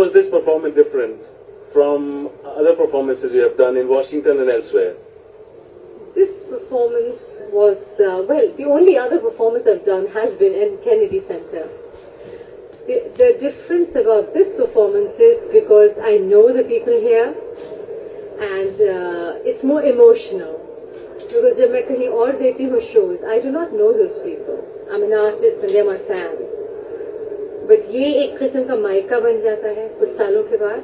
was this performance different from other performances you have done in Washington and elsewhere? This performance was, the only other performance I've done has been in Kennedy Center. The difference about this performance is because I know the people here and it's more emotional. Because जब मैं कहीं और देती हूँ shows, I do not know those people. I'm an artist and they're my fans. But ये एक किस्म का मायका बन जाता है कुछ सालों के बाद.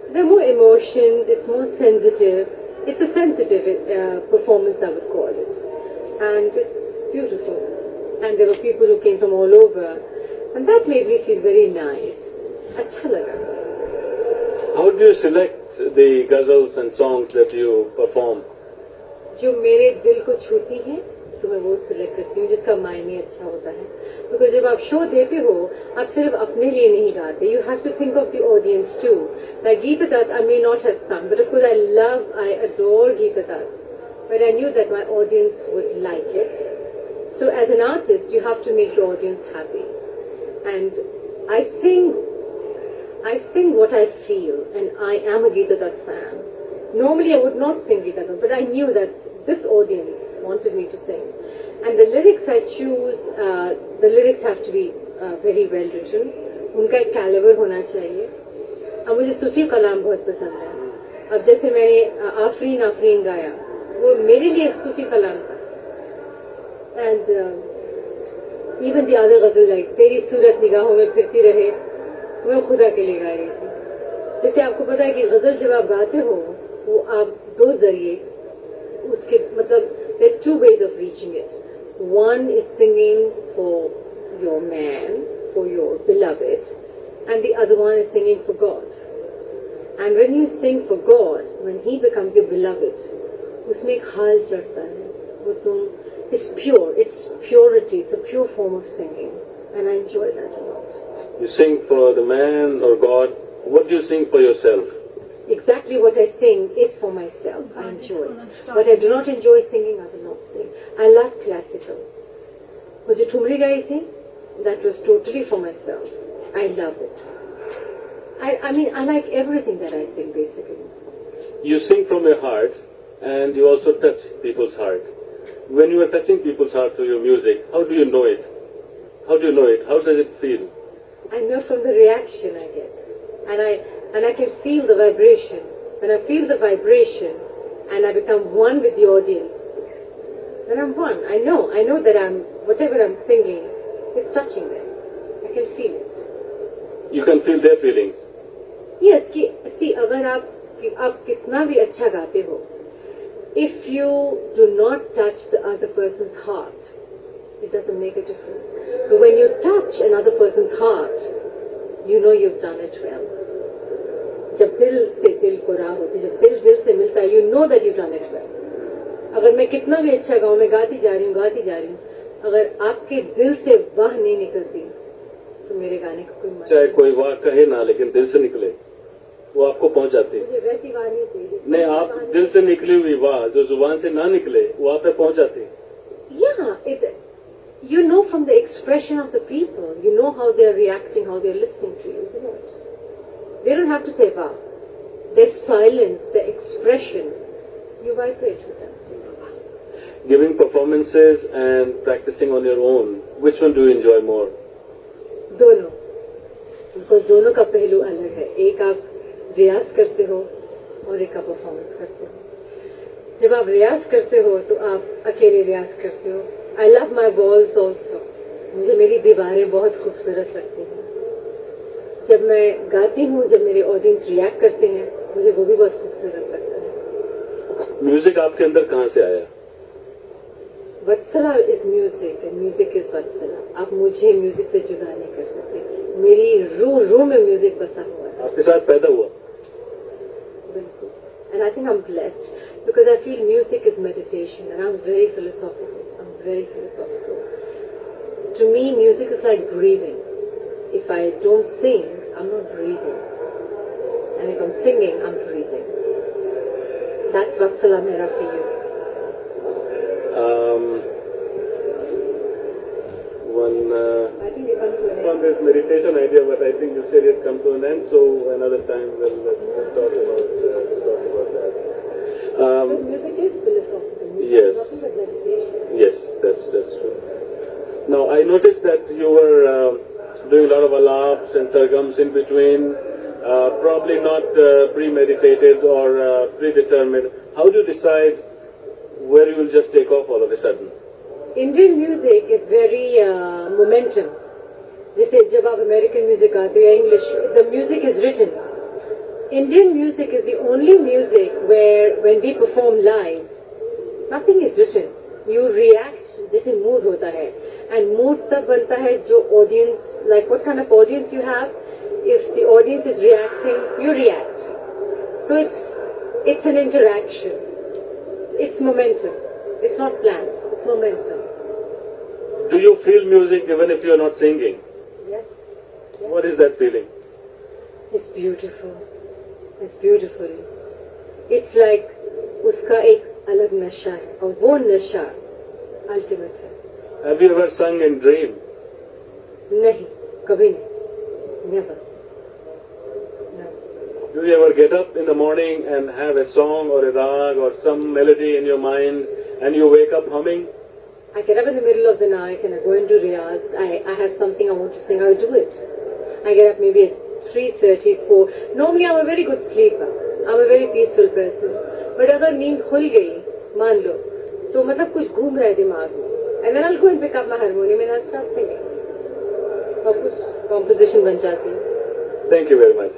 So there are more emotions, it's more sensitive. It's a sensitive performance, I would call it. And it's beautiful. And there were people who came from all over. And that made me feel very nice. अच्छा लगा. How do you select the ghazals and songs that you perform? जो मेरे दिल को छूती हैं तो मैं वो सिलेक्ट करती हूँ जिसका मायने अच्छा होता है. क्योंकि जब आप शो देते हो आप सिर्फ अपने लिए नहीं गाते. You have to think of the audience too. Like Geeta Dutt, I may not have sung, but of course I adore Geeta Dutt. But I knew that my audience would like it. So as an artist, you have to make your audience happy. And I sing what I feel, and I am a Geeta Dutt fan. Normally I would not sing Geeta Dutt, but I knew that this audience wanted me to sing. And the lyrics I choose, the lyrics have to be very well written. उनका एक caliber होना चाहिए. अब मुझे सूफी कलाम बहुत पसंद है. अब जैसे मैंने आफरीन आफरीन गाया, वो मेरे लिए एक सूफी कलाम था. And even the other ghazal like तेरी सूरत निगाहों में फिरती रहे, मैं खुदा के लिए गा रही थी. जैसे आपको पता है कि गजल जब आप गाते हो वो आप दो जरिए उसके मतलब there are two ways of reaching it. One is singing for your man, for your beloved, and the other one is singing for God. And when you sing for God, when He becomes your beloved, उसमें एक हाल चढ़ता है. वो तुम it's pure, it's purity, it's a pure form of singing, and I enjoy that a lot. You sing for the man or God. What do you sing for yourself? Exactly what I sing is for myself. I enjoy it. But I do not enjoy singing, I will not sing. I love classical. वो जो ठुमरी गाई थी, that was totally for myself. I love it. I mean, I like everything that I sing, basically. You sing from your heart, and you also touch people's heart. When you are touching people's heart through your music, how do you know it? How do you know it? How does it feel? I know from the reaction I get. And I can feel the vibration. When I feel the vibration and I become one with the audience, then I'm one. I know that whatever I'm singing is touching them. I can feel it. You can feel their feelings. Yes, see, अगर आप कितना भी अच्छा गाते हो, if you do not touch the other person's heart, it doesn't make a difference. But when you touch another person's heart, you know you've done it well. जब दिल से दिल को राह होती, जब दिल से मिलता है, you know that you've done it well. अगर मैं कितना भी अच्छा गाऊं, मैं गाती जा रही हूँ, अगर आपके दिल से वाह नहीं निकलती, तो मेरे गाने का कोई मतलब चाहे कोई वाह कहे ना, लेकिन दिल से निकले, वो आपको पहुंच जाती है. मुझे वैसी वाह नहीं चाहिए. नहीं, आप दिल से निकली हुई वाह जो जुबान से ना निकले, वो आप पे पहुंच जाती है. Yeah, you know from the expression of the people, you know how they're reacting, how they're listening to you. You know it. They don't have to say wow. Their silence, their expression, you vibrate with them. Giving performances and practicing on your own, which one do you enjoy more? दोनों. Because दोनों का पहलू अलग है. एक आप रियाज करते हो और एक आप परफॉर्मेंस करते हो. जब आप रियाज करते हो तो आप अकेले रियाज करते हो. I love my walls also. मुझे मेरी दीवारें बहुत खूबसूरत लगती हैं. जब मैं गाती हूँ, जब मेरे ऑडियंस रिएक्ट करते हैं, मुझे वो भी बहुत खूबसूरत लगता है. म्यूजिक आपके अंदर कहाँ से आया? Vatsala is music and music is Vatsala. आप मुझे म्यूजिक से जुदा नहीं कर सकते. मेरी रूह में म्यूजिक बसा हुआ है. आपके साथ पैदा हुआ? बिल्कुल. And I think I am blessed because I feel music is meditation and I am very philosophical. To me, music is like breathing. If I don't sing, I'm not breathing. And if I'm singing, I'm breathing. That's Vatsala Mera for you. one I think we come to an on end. this meditation idea, but I think you said it's come to an end, so another time let's talk about that. But music is philosophical. Music Yes. is nothing but meditation. Yes, that's true. Now I noticed that you were doing a lot of alaps and sargams in between, probably not premeditated or predetermined. How do you decide where you will just take off all of a sudden? Indian music is very momentum. जैसे जब आप American music आते हो English, the music is written. Indian music is the only music where when we perform live, nothing is written. You react जैसे mood होता है, and mood तब बनता है जो audience, like what kind of audience you have. If the audience is reacting, you react. So it's an interaction. It's momentum. It's not planned. It's momentum. Do you feel music even if you are not singing? Yes. What is that feeling? It's beautiful. It's beautiful. It's like उसका एक अलग नशा है और वो नशा ultimate है. Have you ever sung in dream? नहीं, कभी नहीं. Never. No. Do you ever get up in the morning and have a song or a rag or some melody in your mind and you wake up humming? I get up in the middle of the night and I go into Riyaz. I have something I want to sing. I'll do it. I get up maybe at 3:30, 4. Normally I'm a very good sleeper. I'm a very peaceful person. But अगर नींद खुल गई, मान लो, तो मतलब कुछ घूम रहा है दिमाग में. And then I'll go and pick up my harmonium and I'll start singing. और कुछ composition बन जाती है. Thank you very much.